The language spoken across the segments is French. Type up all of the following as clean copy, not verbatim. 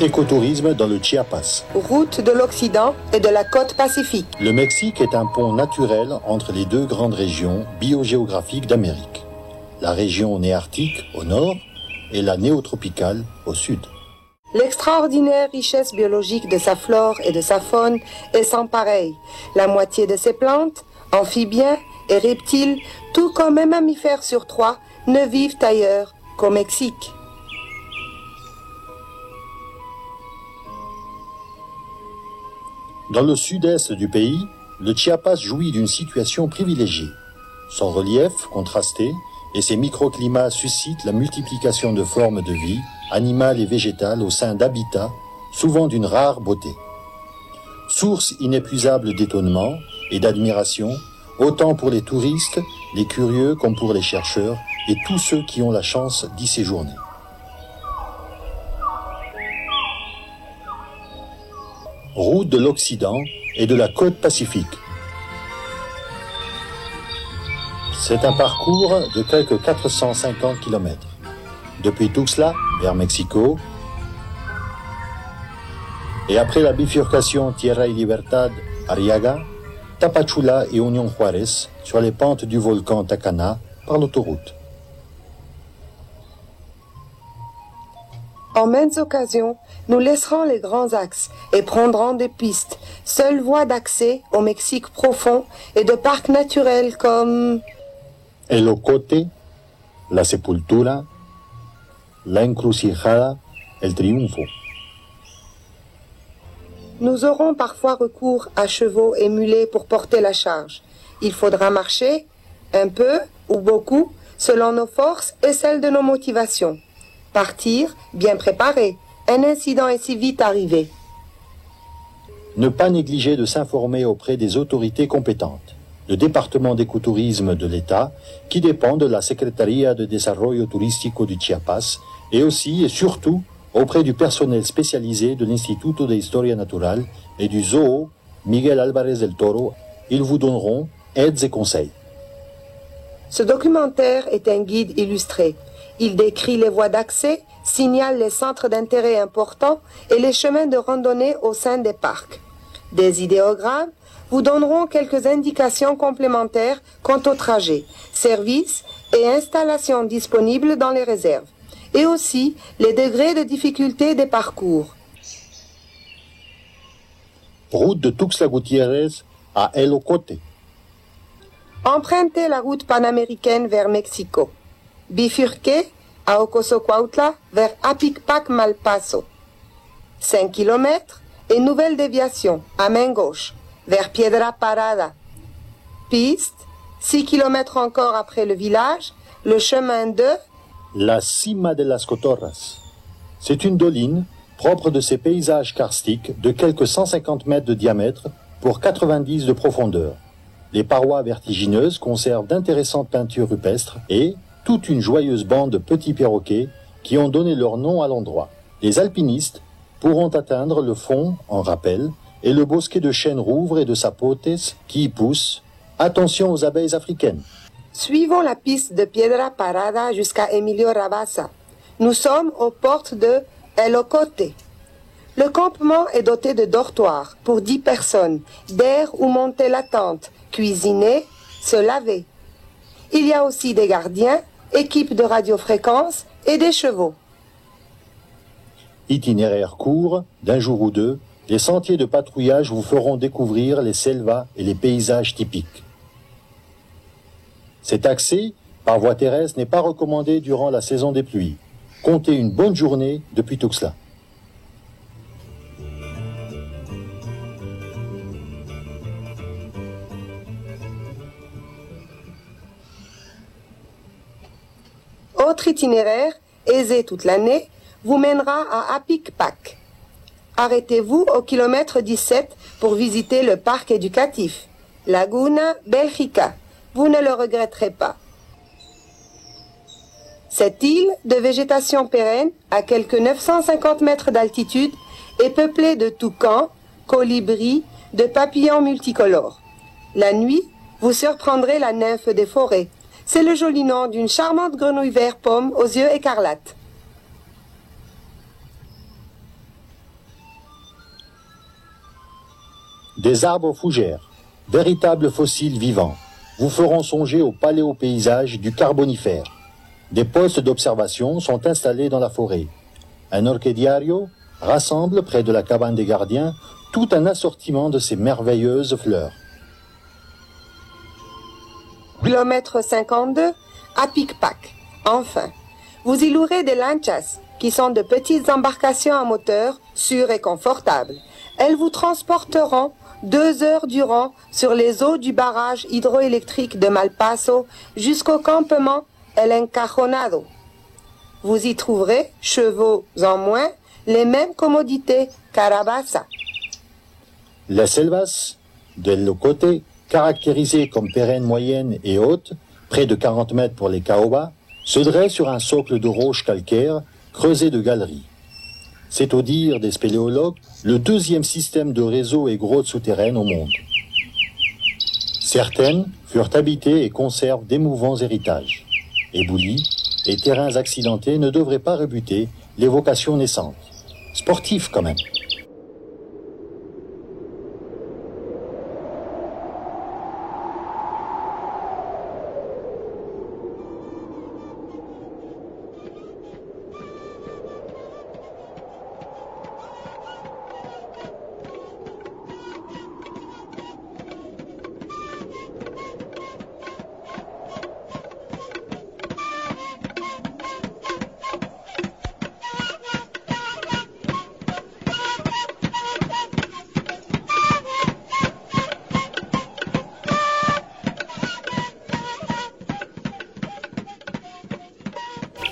Écotourisme dans le Chiapas. Route de l'Occident et de la côte Pacifique. Le Mexique est un pont naturel entre les deux grandes régions biogéographiques d'Amérique. La région néarctique au nord et la néotropicale au sud. L'extraordinaire richesse biologique de sa flore et de sa faune est sans pareil. La moitié de ses plantes, amphibiens et reptiles, tout comme un mammifère sur 3, ne vivent ailleurs qu'au Mexique. Dans le sud-est du pays, le Chiapas jouit d'une situation privilégiée. Son relief contrasté et ses microclimats suscitent la multiplication de formes de vie, animales et végétales au sein d'habitats, souvent d'une rare beauté. Source inépuisable d'étonnement et d'admiration, autant pour les touristes, les curieux comme pour les chercheurs et tous ceux qui ont la chance d'y séjourner. Route de l'Occident et de la côte Pacifique. C'est un parcours de quelques 450 km. Depuis Tuxtla, vers Mexico, et après la bifurcation Tierra y Libertad, Arriaga, Tapachula et Unión Juárez, sur les pentes du volcan Tacana, par l'autoroute. En maintes occasions, nous laisserons les grands axes et prendrons des pistes, seules voies d'accès au Mexique profond et de parcs naturels comme El Ocote, La Sepultura, La Encrucijada, El Triunfo. Nous aurons parfois recours à chevaux et mulets pour porter la charge. Il faudra marcher, un peu ou beaucoup, selon nos forces et celles de nos motivations. Partir, bien préparé. Un incident est si vite arrivé. Ne pas négliger de s'informer auprès des autorités compétentes. Le département d'écotourisme de l'État, qui dépend de la Secretaría de Desarrollo Turístico du Chiapas, et aussi et surtout auprès du personnel spécialisé de l'Instituto de Historia Natural et du Zoo Miguel Álvarez del Toro. Ils vous donneront aides et conseils. Ce documentaire est un guide illustré. Il décrit les voies d'accès, signale les centres d'intérêt importants et les chemins de randonnée au sein des parcs. Des idéogrammes vous donneront quelques indications complémentaires quant au trajet, services et installations disponibles dans les réserves, et aussi les degrés de difficulté des parcours. Route de Tuxtla Gutiérrez à El Ocote. Empruntez la route panaméricaine vers Mexico. Bifurquez à Ocosocuautla vers Apicpac-Malpaso. 5 km et nouvelle déviation à main gauche vers Piedra Parada. Piste, 6 km encore après le village, le chemin de La Cima de las Cotorras. C'est une doline propre de ses paysages karstiques de quelques 150 mètres de diamètre pour 90 de profondeur. Les parois vertigineuses conservent d'intéressantes peintures rupestres et toute une joyeuse bande de petits perroquets qui ont donné leur nom à l'endroit. Les alpinistes pourront atteindre le fond en rappel et le bosquet de chênes rouvres et de sapotes qui y poussent. Attention aux abeilles africaines. Suivons la piste de Piedra Parada jusqu'à Emilio Rabasa. Nous sommes aux portes de El Ocote. Le campement est doté de dortoirs pour 10 personnes, d'air où monter la tente, cuisiner, se laver. Il y a aussi des gardiens, équipes de radiofréquence et des chevaux. Itinéraire court, d'un jour ou deux, les sentiers de patrouillage vous feront découvrir les selvas et les paysages typiques. Cet accès par voie terrestre n'est pas recommandé durant la saison des pluies. Comptez une bonne journée depuis Tuxtla. Autre itinéraire, aisé toute l'année, vous mènera à Apicpac. Arrêtez-vous au kilomètre 17 pour visiter le parc éducatif, Laguna Belgica. Vous ne le regretterez pas. Cette île de végétation pérenne, à quelques 950 mètres d'altitude, est peuplée de toucans, colibris, de papillons multicolores. La nuit, vous surprendrez la nymphe des forêts. C'est le joli nom d'une charmante grenouille vert pomme aux yeux écarlates. Des arbres fougères, véritables fossiles vivants, vous feront songer au paléopaysage du Carbonifère. Des postes d'observation sont installés dans la forêt. Un orchidiario rassemble près de la cabane des gardiens tout un assortiment de ces merveilleuses fleurs. Kilomètre 52, à Picpac. Enfin, vous y louerez des lanchas, qui sont de petites embarcations à moteur sûres et confortables. Elles vous transporteront 2 heures durant sur les eaux du barrage hydroélectrique de Malpaso jusqu'au campement El Encajonado. Vous y trouverez, chevaux en moins, les mêmes commodités qu'Arabasa. Les selvas del Locote, caractérisées comme pérennes moyennes et hautes, près de 40 mètres pour les caobas, se dressent sur un socle de roches calcaires creusées de galeries. C'est au dire des spéléologues le deuxième système de réseaux et grottes souterraines au monde. Certaines furent habitées et conservent d'émouvants héritages. Éboulis et terrains accidentés ne devraient pas rebuter les vocations naissantes. Sportifs quand même.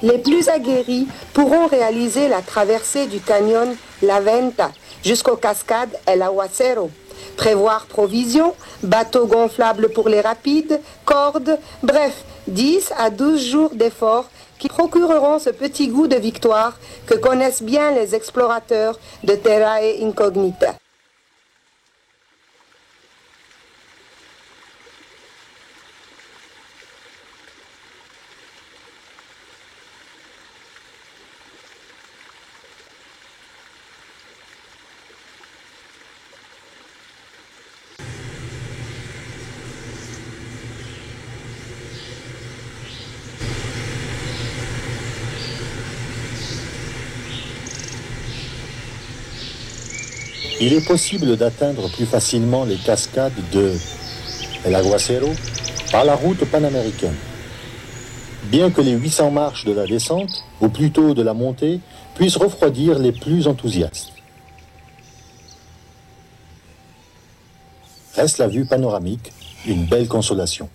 Les plus aguerris pourront réaliser la traversée du canyon La Venta jusqu'aux cascades El Aguacero. Prévoir provisions, bateaux gonflables pour les rapides, cordes, bref, 10 à 12 jours d'efforts qui procureront ce petit goût de victoire que connaissent bien les explorateurs de Terrae Incognita. Il est possible d'atteindre plus facilement les cascades de El Aguacero par la route panaméricaine. Bien que les 800 marches de la descente, ou plutôt de la montée, puissent refroidir les plus enthousiastes. Reste la vue panoramique, une belle consolation.